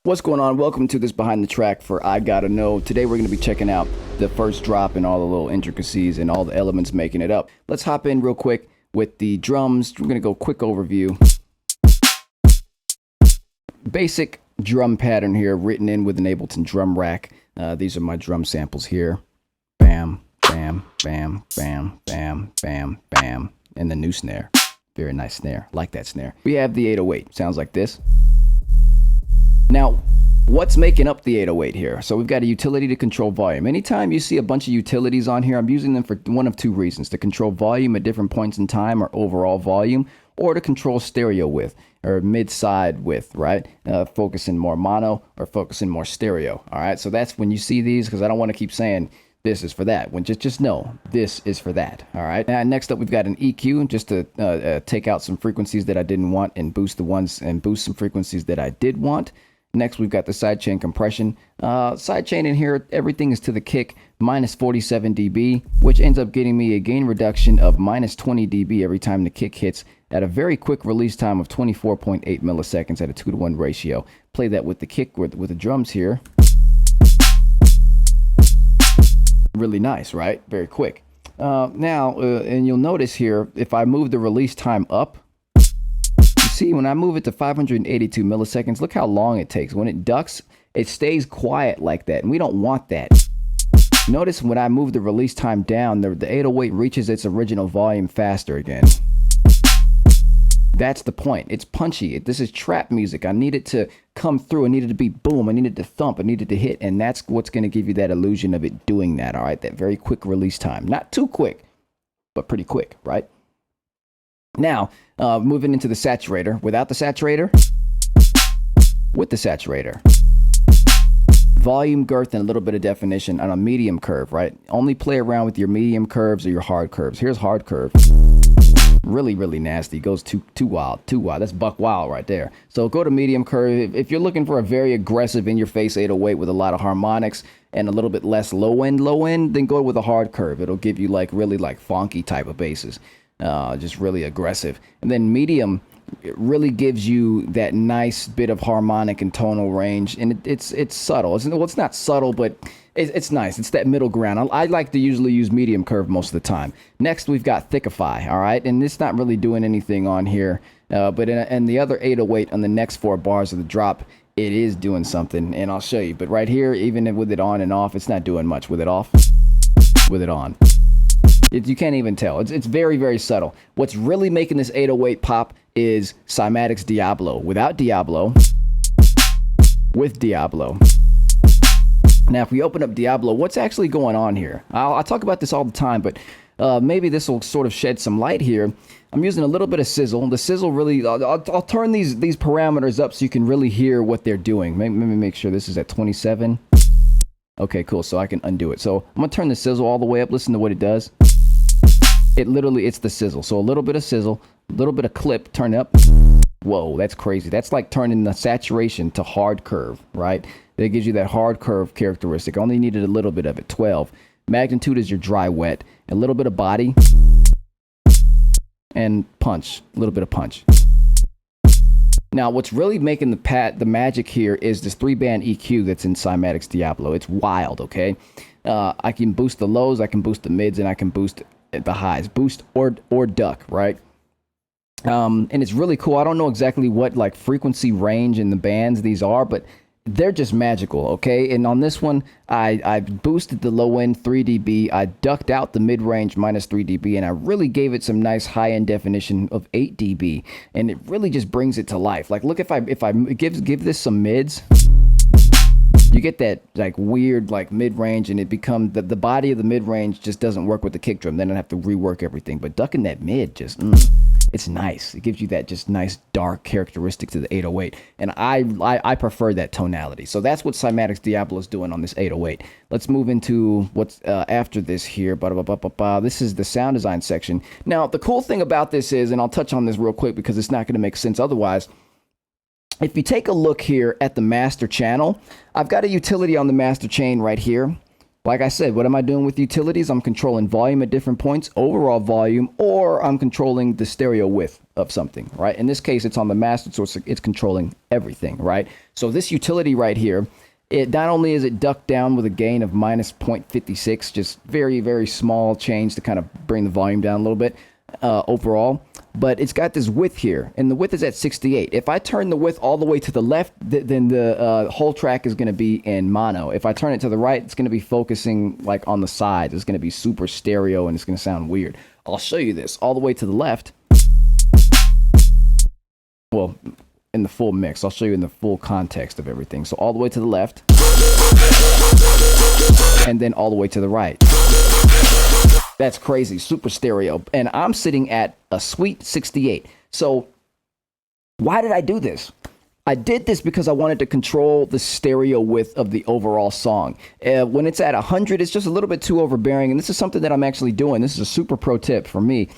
What's going on? Welcome to this Behind the Track for I Gotta Know. Today we're going to be checking out the first drop and all the little intricacies and all the elements making it up. Let's hop in real quick with the drums. We're going to go quick overview. Basic drum pattern here, written in with an Ableton drum rack. These are my drum samples here. Bam, bam, bam, bam, bam, bam, bam. And the new snare. Very nice snare. Like that snare. We have the 808. Sounds like this. Now, what's making up the 808 here? So we've got a utility to control volume. Anytime you see a bunch of utilities on here, I'm using them for one of two reasons: to control volume at different points in time or overall volume, or to control stereo width or mid-side width, right? Focusing more mono or focusing more stereo. All right, so that's when you see these, because I don't want to keep saying this is for that. When just know this is for that. All right. And next up, we've got an EQ just to take out some frequencies that I didn't want and boost the ones and boost some frequencies that I did want. Next, we've got the sidechain compression. Sidechain in here, everything is to the kick, minus 47 dB, which ends up getting me a gain reduction of minus 20 dB every time the kick hits at a very quick release time of 24.8 milliseconds at a 2-to-1 ratio. Play that with the kick with the drums here. Really nice, right? Very quick. Now, and you'll notice here, if I move the release time up, see, when I move it to 582 milliseconds, look how long it takes. When it ducks, it stays quiet like that, and we don't want that. Notice when I move the release time down, the 808 reaches its original volume faster again. That's the point. It's punchy. This is trap music. I need it to come through. I need it to be boom. I need it to thump. I need it to hit, and that's what's going to give you that illusion of it doing that, all right? That very quick release time. Not too quick, but pretty quick, right? Now, moving into the saturator. Without the saturator, with the saturator. Volume, girth, and a little bit of definition on a medium curve, right? Only play around with your medium curves or your hard curves. Here's hard curve. Really, really nasty. Goes too wild. That's buck wild right there. So go to medium curve. If you're looking for a very aggressive in-your-face 808 with a lot of harmonics and a little bit less low end, then go with a hard curve. It'll give you really funky type of basses. Just really aggressive. And then medium, it really gives you that nice bit of harmonic and tonal range, and it's subtle. It's not subtle, but it's nice. It's that middle ground. I like to usually use medium curve most of the time. Next, we've got thickify, all right? And it's not really doing anything on here, but in the other 808 on the next 4 bars of the drop, it is doing something, and I'll show you. But right here, even with it on and off, it's not doing much. With it off, with it on. You can't even tell. It's very, very subtle. What's really making this 808 pop is Cymatic's Diablo. Without Diablo, with Diablo. Now, if we open up Diablo, what's actually going on here? I talk about this all the time, but maybe this will sort of shed some light here. I'm using a little bit of sizzle. The sizzle really, I'll turn these parameters up so you can really hear what they're doing. Let me make sure this is at 27. Okay, cool. So I can undo it. So I'm going to turn the sizzle all the way up. Listen to what it does. It's the sizzle. So a little bit of sizzle, a little bit of clip, turn up. Whoa, that's crazy. That's like turning the saturation to hard curve, right? That gives you that hard curve characteristic. Only needed a little bit of it, 12. Magnitude is your dry wet. A little bit of body. And punch, a little bit of punch. Now, what's really making the magic here is this 3-band EQ that's in Cymatic's Diablo. It's wild, okay? I can boost the lows, I can boost the mids, and I can boost the highs. Boost or duck, right? And it's really cool. I don't know exactly what frequency range in the bands these are, but they're just magical, okay? And on this one, I boosted the low end 3 dB. I ducked out the mid range minus 3 dB, and I really gave it some nice high end definition of 8 dB, and it really just brings it to life. Like, look, if I give this some mids, you get that weird mid range, and it becomes the body of the mid range just doesn't work with the kick drum. Then I have to rework everything. But ducking that mid just it's nice. It gives you that just nice dark characteristic to the 808, and I prefer that tonality. So that's what Cymatic's Diablo is doing on this 808. Let's move into what's after this here. This is the sound design section. Now, the cool thing about this is, and I'll touch on this real quick because it's not going to make sense otherwise. If you take a look here at the master channel, I've got a utility on the master chain right here. Like I said, what am I doing with utilities? I'm controlling volume at different points, overall volume, or I'm controlling the stereo width of something, right? In this case, it's on the master, so it's controlling everything, right? So this utility right here, it not only is it ducked down with a gain of minus 0.56, just very, very small change to kind of bring the volume down a little bit overall, but it's got this width here, and the width is at 68. If I turn the width all the way to the left, then the whole track is going to be in mono. If I turn it to the right, it's going to be focusing like on the sides. It's going to be super stereo, and it's going to sound weird. I'll show you this. All the way to the left, well, in the full mix. I'll show you in the full context of everything. So all the way to the left, and then all the way to the right. That's crazy, super stereo. And I'm sitting at a sweet 68. So why did I do this? I did this because I wanted to control the stereo width of the overall song. When it's at 100, it's just a little bit too overbearing. And this is something that I'm actually doing. This is a super pro tip for me.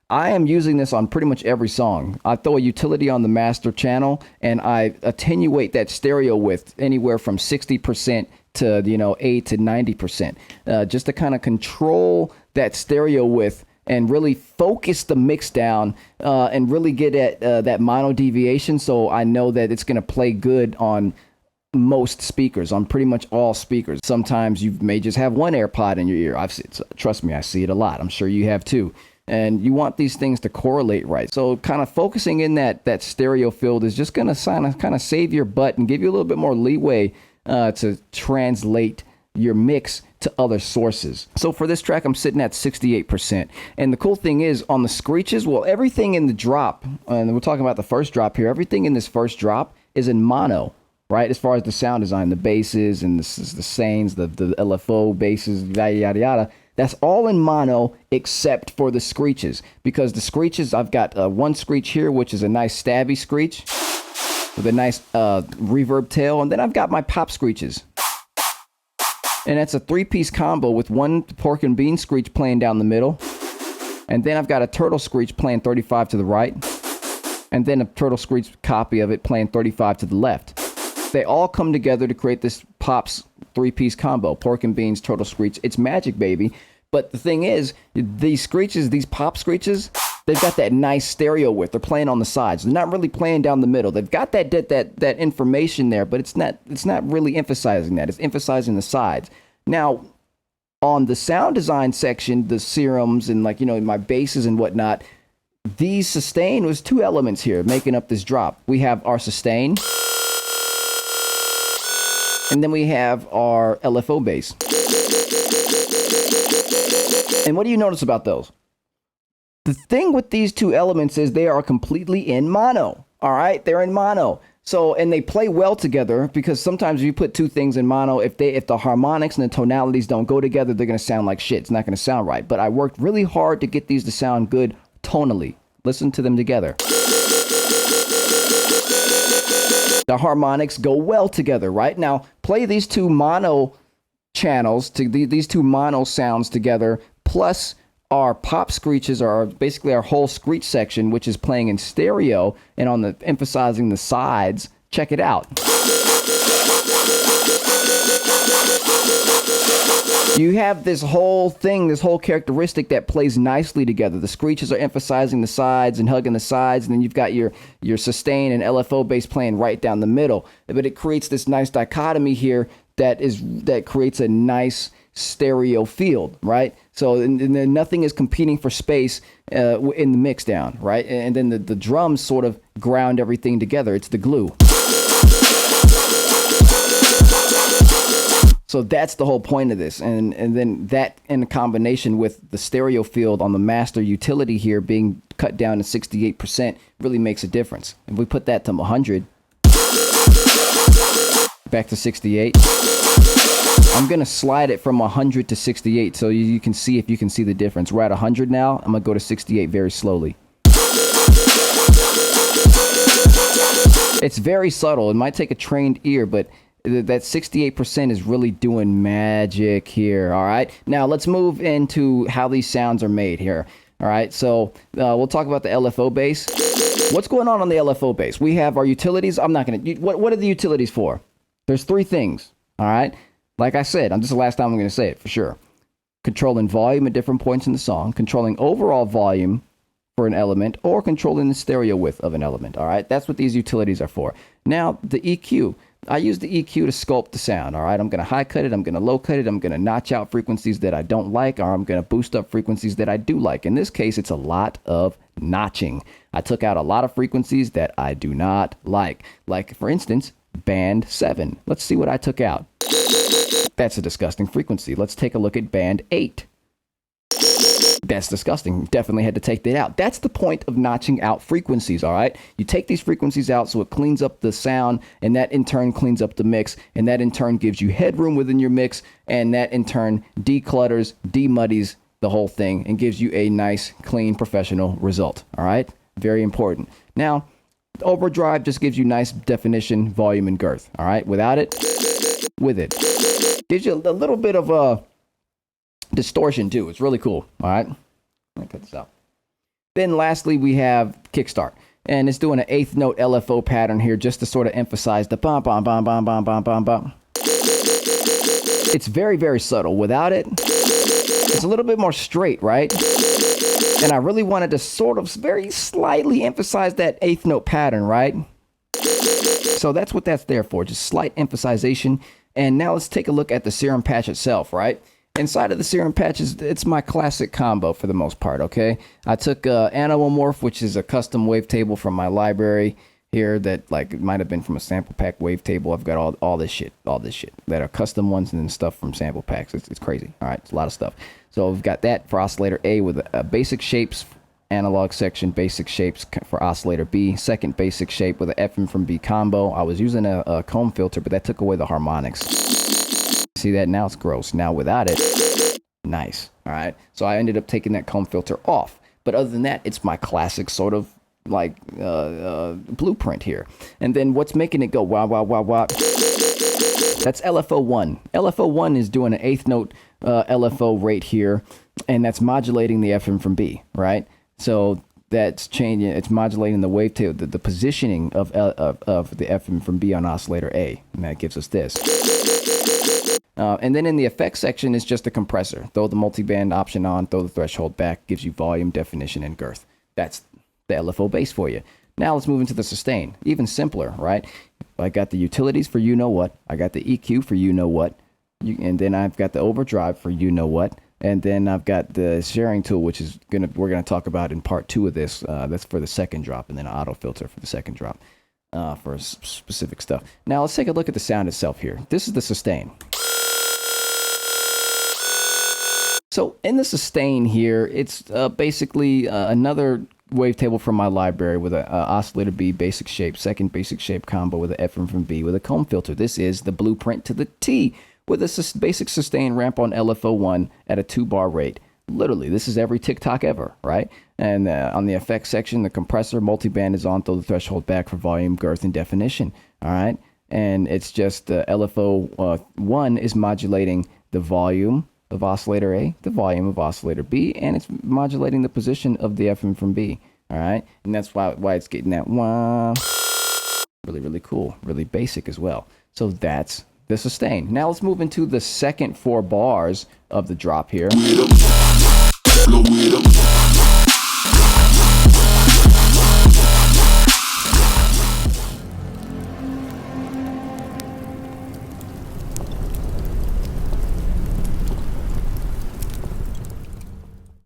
I am using this on pretty much every song. I throw a utility on the master channel and I attenuate that stereo width anywhere from 60% to 8 to 90%, just to kind of control that stereo width and really focus the mix down and really get at that mono deviation. So I know that it's going to play good on most speakers, on pretty much all speakers. Sometimes you may just have one AirPod in your ear. Trust me, I see it a lot. I'm sure you have too. And you want these things to correlate right. So kind of focusing in that stereo field is just going to kind of save your butt and give you a little bit more leeway to translate your mix to other sources. So for this track, I'm sitting at 68%. And the cool thing is on the screeches, well, everything in the drop, and we're talking about the first drop here, everything in this first drop is in mono, right? As far as the sound design, the basses and the sains, the LFO basses, yada, yada, yada. That's all in mono except for the screeches, because the screeches, I've got one screech here, which is a nice stabby screech with a nice reverb tail. And then I've got my pop screeches. And that's a 3-piece combo with one pork and bean screech playing down the middle. And then I've got a turtle screech playing 35 to the right. And then a turtle screech copy of it playing 35 to the left. They all come together to create this pops 3-piece combo. Pork and beans, turtle screech. It's magic, baby. But the thing is, these screeches, these pop screeches, they've got that nice stereo width. They're playing on the sides. They're not really playing down the middle. They've got that information there, but it's not really emphasizing that. It's emphasizing the sides. Now, on the sound design section, the serums and my basses and whatnot, these sustain was 2 elements here making up this drop. We have our sustain, and then we have our LFO bass. And what do you notice about those? The thing with these 2 elements is they are completely in mono. All right, they're in mono. So, and they play well together, because sometimes if you put 2 things in mono, if the harmonics and the tonalities don't go together, they're going to sound like shit. It's not going to sound right. But I worked really hard to get these to sound good tonally. Listen to them together. The harmonics go well together, right? Now, play these 2 mono channels, these 2 mono sounds together, plus our pop screeches are basically our whole screech section, which is playing in stereo and on the emphasizing the sides. Check it out. You have this whole thing, this whole characteristic that plays nicely together. The screeches are emphasizing the sides and hugging the sides, and then you've got your sustain and LFO bass playing right down the middle. But it creates this nice dichotomy here that creates a nice stereo field, right? So and then nothing is competing for space in the mix down, right? And then the drums sort of ground everything together. It's the glue. So that's the whole point of this. And then that in combination with the stereo field on the master utility here being cut down to 68% really makes a difference. If we put that to 100, back to 68, I'm going to slide it from 100 to 68 so you can see if you can see the difference. We're at 100 now. I'm going to go to 68 very slowly. It's very subtle. It might take a trained ear, but that 68% is really doing magic here. All right. Now let's move into how these sounds are made here. All right. So we'll talk about the LFO bass. What's going on the LFO bass? We have our utilities. I'm not going to. What are the utilities for? There's 3 things. All right. Like I said, this is the last time I'm going to say it for sure. Controlling volume at different points in the song, controlling overall volume for an element, or controlling the stereo width of an element. All right, that's what these utilities are for. Now, the EQ. I use the EQ to sculpt the sound. All right, I'm going to high cut it, I'm going to low cut it, I'm going to notch out frequencies that I don't like, or I'm going to boost up frequencies that I do like. In this case, it's a lot of notching. I took out a lot of frequencies that I do not like. Like, for instance, band 7. Let's see what I took out. That's a disgusting frequency. Let's take a look at band 8. That's disgusting. Definitely had to take that out. That's the point of notching out frequencies, all right? You take these frequencies out so it cleans up the sound, and that in turn cleans up the mix, and that in turn gives you headroom within your mix, and that in turn declutters, demuddies the whole thing, and gives you a nice, clean, professional result, all right? Very important. Now, overdrive just gives you nice definition, volume, and girth, all right? Without it, with it. Gives you a little bit of a distortion too. It's really cool. All right, let me cut this out. Then lastly, we have kickstart, and it's doing an eighth note LFO pattern here just to sort of emphasize the bum bum bum bum bum bum bum bum. It's very, very subtle. Without it, it's a little bit more straight, right? And I really wanted to sort of very slightly emphasize that eighth note pattern, right? So that's what that's there for, just slight emphasization. And now let's take a look at the serum patch itself, right? Inside of the serum patches, it's my classic combo for the most part, okay? I took Anomorph, which is a custom wavetable from my library here that, like, it might have been from a sample pack wavetable. I've got all this shit that are custom ones and then stuff from sample packs. It's crazy, all right? It's a lot of stuff. So we've got that for oscillator A with a basic shapes analog section, basic shapes for oscillator B, second basic shape with an FM from B combo. I was using a comb filter, but that took away the harmonics. See that? Now it's gross. Now without it, nice. All right. So I ended up taking that comb filter off. But other than that, it's my classic sort of like blueprint here. And then what's making it go wow, wow, wow, wow? That's LFO1. LFO1 is doing an eighth note LFO rate here, and that's modulating the FM from B, right? So that's changing. It's modulating the wavetable, the positioning of the FM from B on oscillator A, and that gives us this. And then in the effects section is just a compressor. Throw the multiband option on, throw the threshold back, gives you volume, definition, and girth. That's the LFO bass for you. Now let's move into the sustain. Even simpler, right? I got the utilities for you know what. I got the EQ for you know what. And then I've got the overdrive for you know what. And then I've got the sharing tool, which is we're gonna talk about in part 2 of this. That's for the second drop, and then an auto filter for the second drop for specific stuff. Now let's take a look at the sound itself here. This is the sustain. So in the sustain here, it's basically another wavetable from my library with a oscillator B basic shape, second basic shape combo with an FM from B with a comb filter. This is the blueprint to the T with a basic sustain ramp on LFO1 at a 2-bar rate. Literally, this is every TikTok ever, right? And on the effects section, the compressor multiband is on, throw the threshold back for volume, girth, and definition, all right? And it's just the LFO1 is modulating the volume of oscillator A, the volume of oscillator B, and it's modulating the position of the FM from B, all right? And that's why it's getting that wah. Really, really cool, really basic as well. So that's the sustain. Now let's move into the second 4 bars of the drop here.